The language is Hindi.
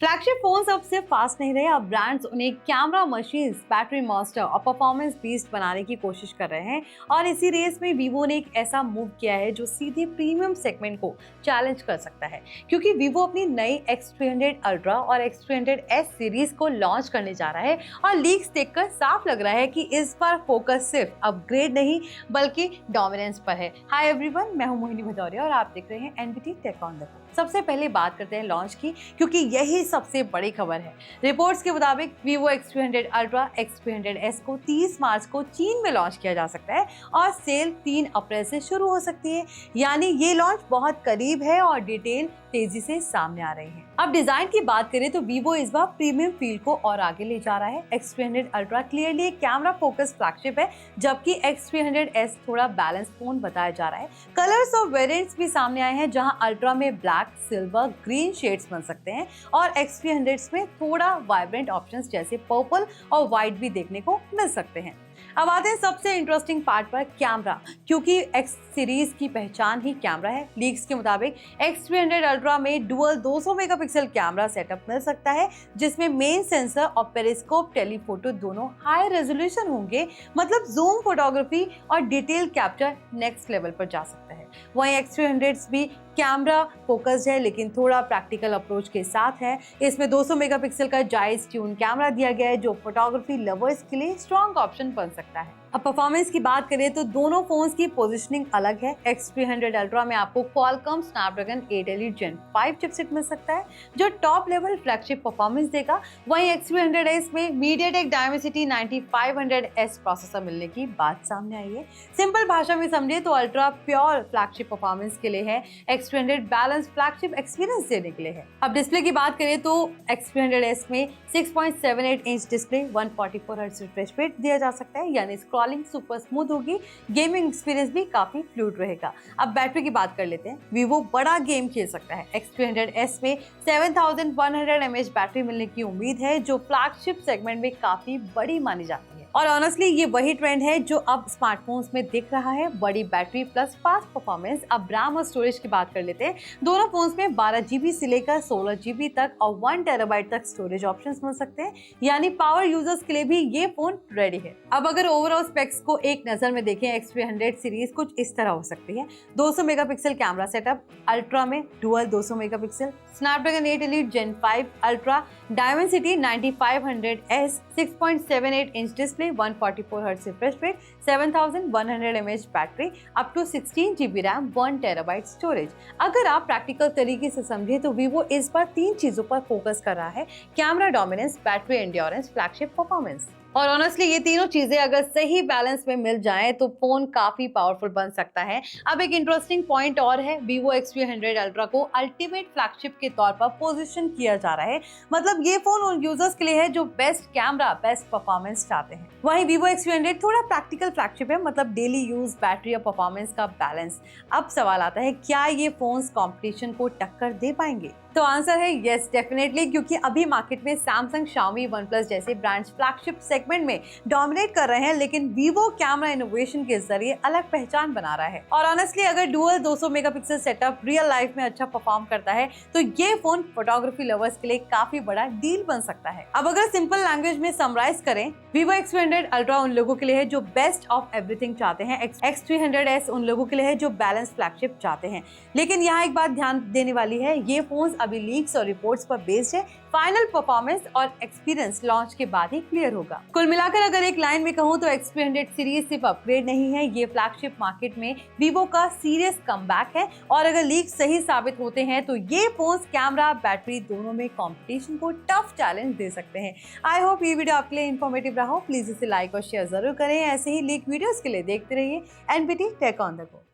फ्लैगशिप फोन्स अब सिर्फ फास्ट नहीं रहे, अब ब्रांड्स उन्हें कैमरा मशीन्स, बैटरी मास्टर और परफॉर्मेंस बीस्ट बनाने की कोशिश कर रहे हैं। और इसी रेस में वीवो ने एक ऐसा मूव किया है जो सीधे प्रीमियम सेगमेंट को चैलेंज कर सकता है, क्योंकि वीवो अपनी नई X300 अल्ट्रा और X300s सीरीज को लॉन्च करने जा रहा है। और लीक्स देखकर साफ लग रहा है कि इस बार फोकस सिर्फ अपग्रेड नहीं बल्कि डोमिनेंस पर है। हाय एवरीवन, मैं हूं मोहिनी भदौरिया और आप देख रहे हैं NBT tech on the go. सबसे पहले बात करते हैं लॉन्च की, क्योंकि यही सबसे बड़ी खबर है। रिपोर्ट्स के मुताबिक वीवो X300 अल्ट्रा X300s को 30 मार्च को चीन में लॉन्च किया जा सकता है और सेल 3 अप्रैल से शुरू हो सकती है। यानी ये लॉन्च बहुत करीब है और डिटेल तेजी से सामने आ रही है। अब डिजाइन की बात करें तो वीवो इस बार प्रीमियम फील को और आगे ले जा रहा है। X300 अल्ट्रा क्लियरली एक कैमरा फोकस फ्लैगशिप है, जबकि X300s थोड़ा बैलेंस फोन बताया जा रहा है। कलर्स और वेरिएंट्स भी सामने आए हैं, जहां अल्ट्रा में ब्लैक, सिल्वर, ग्रीन शेड्स बन सकते हैं और X300s में थोड़ा वाइब्रेंट ऑप्शंस जैसे पर्पल और व्हाइट भी देखने को मिल सकते हैं। अब आते हैं सबसे इंटरेस्टिंग पार्ट पर, कैमरा, क्योंकि X सीरीज की पहचान ही कैमरा है। लीक्स के मुताबिक X300 अल्ट्रा में डुअल 200 मेगापिक्सल कैमरा सेटअप मिल सकता है, जिसमें मेन सेंसर और पेरिस्कोप टेलीफोटो दोनों हाई रेजोल्यूशन होंगे। मतलब जूम फोटोग्राफी और डिटेल कैप्चर नेक्स्ट लेवल पर जा सकता है। वहीं X300s भी कैमरा फोकस्ड है, लेकिन थोड़ा प्रैक्टिकल अप्रोच के साथ है। इसमें 200 मेगापिक्सल का जायज ट्यून कैमरा दिया गया है, जो फोटोग्राफी लवर्स के लिए स्ट्रॉन्ग ऑप्शन बन सकता है। अब परफॉर्मेंस की बात करें तो दोनों फोन्स की पोजीशनिंग अलग है। X300 अल्ट्रा में आपको Qualcomm Snapdragon 8 Elite Gen 5 chipset मिल सकता है, जो टॉप लेवल फ्लैगशिप परफॉर्मेंस देगा। वहीं X300s में MediaTek Dimensity 9500S प्रोसेसर मिलने की बात सामने आई है। सिंपल भाषा में समझे तो अल्ट्रा प्योर फ्लैगशिप परफॉर्मेंस के लिए है, X300 बैलेंस फ्लैगशिप एक्सपीरियंस देने के लिए है। अब डिस्प्ले की बात करें तो X300s में 6.78 inch display, 144 hertz refresh rate दिया जा सकता है, यानी स्क्रॉलिंग सुपर स्मूथ होगी। गेमिंग एक्सपीरियंस भी काफी फ्लूइड रहेगा। अब बैटरी की बात कर लेते हैं। वीवो बड़ा गेम खेल सकता है। X300s में 7100 mAh बैटरी मिलने की उम्मीद है, जो फ्लैगशिप सेगमेंट में काफी बड़ी मानी जाती है। और ऑनेस्टली ये वही ट्रेंड है जो अब स्मार्टफोन्स में दिख रहा है, बड़ी बैटरी प्लस फास्ट परफॉर्मेंस। अब रैम और स्टोरेज की बात कर लेते हैं। दोनों फोन्स में 12 GB से लेकर 16 GB तक और 1 TB तक स्टोरेज ऑप्शंस मिल सकते हैं, यानी पावर यूजर्स के लिए भी ये फोन रेडी है। अब अगर ओवरऑल स्पेक्स को एक नजर में देखें, X300 सीरीज कुछ इस तरह हो सकती है। 200 मेगापिक्सल कैमरा सेटअप, अल्ट्रा में dual 200 megapixel, Snapdragon 8 Elite Gen 5 ultra, Dimensity 9500S, 6.78 inch display, 144 hertz refresh rate, 7100 mAh battery, up to 16 GB RAM, 1 TB storage. अगर आप प्रैक्टिकल तरीके से समझे तो वीवो इस बार 3 चीजों पर फोकस कर रहा है: camera dominance, battery endurance, flagship performance. और ऑनेस्टली ये तीनों चीजें अगर सही बैलेंस में मिल जाएं तो फोन काफी पावरफुल बन सकता है। अब एक इंटरेस्टिंग पॉइंट और है, वीवो X300 अल्ट्रा को अल्टीमेट फ्लैगशिप के तौर पर पोजीशन किया जा रहा है। मतलब ये फोन उन यूजर्स के लिए है जो बेस्ट कैमरा, बेस्ट परफॉर्मेंस चाहते हैं। वहीं वीवो X300 थोड़ा प्रैक्टिकल फ्लैगशिप है, मतलब डेली यूज, बैटरी और परफॉर्मेंस का बैलेंस। अब सवाल आता है, क्या ये फोन्स कॉम्पिटिशन को टक्कर दे पाएंगे? तो आंसर है यस, डेफिनेटली, क्योंकि अभी मार्केट में सैमसंग, Xiaomi, OnePlus जैसे ब्रांड्स फ्लैगशिप सेगमेंट में डोमिनेट कर रहे हैं, लेकिन वीवो कैमरा इनोवेशन के जरिए अलग पहचान बना रहा है। और ऑनेस्टली अगर dual 200 megapixel setup real life में अच्छा परफॉर्म करता है तो ये फोन फोटोग्राफी लवर्स के लिए काफी बड़ा डील बन सकता है। अब अगर सिंपल लैंग्वेज में समराइज करें, वीवो X300 अल्ट्रा उन लोगों के लिए है जो बेस्ट ऑफ एवरीथिंग चाहते हैं, X300s उन लोगों के लिए है जो बैलेंस फ्लैगशिप चाहते हैं। लेकिन यहाँ एक बात ध्यान देने वाली है, ये फोन अभी लीक्स और रिपोर्ट्स पर बेस्ड है। फाइनल परफॉर्मेंस और एक्सपीरियंस लॉन्च के बाद ही क्लियर होगा। कुल मिलाकर अगर एक लाइन में कहूँ तो X300 सीरीज सिर्फ अपग्रेड नहीं है, ये फ्लैगशिप मार्केट में वीवो का सीरियस कमबैक है। और अगर लीक सही साबित होते हैं तो ये फोन्स कैमरा, बैटरी दोनों में कंपटीशन को टफ चैलेंज दे सकते हैं। आई होप ये वीडियो आपके लिए इन्फॉर्मेटिव रहा हो। प्लीज इसे लाइक और शेयर जरूर करें। ऐसे ही लीक वीडियोस के लिए देखते रहिए NBT tech on the go.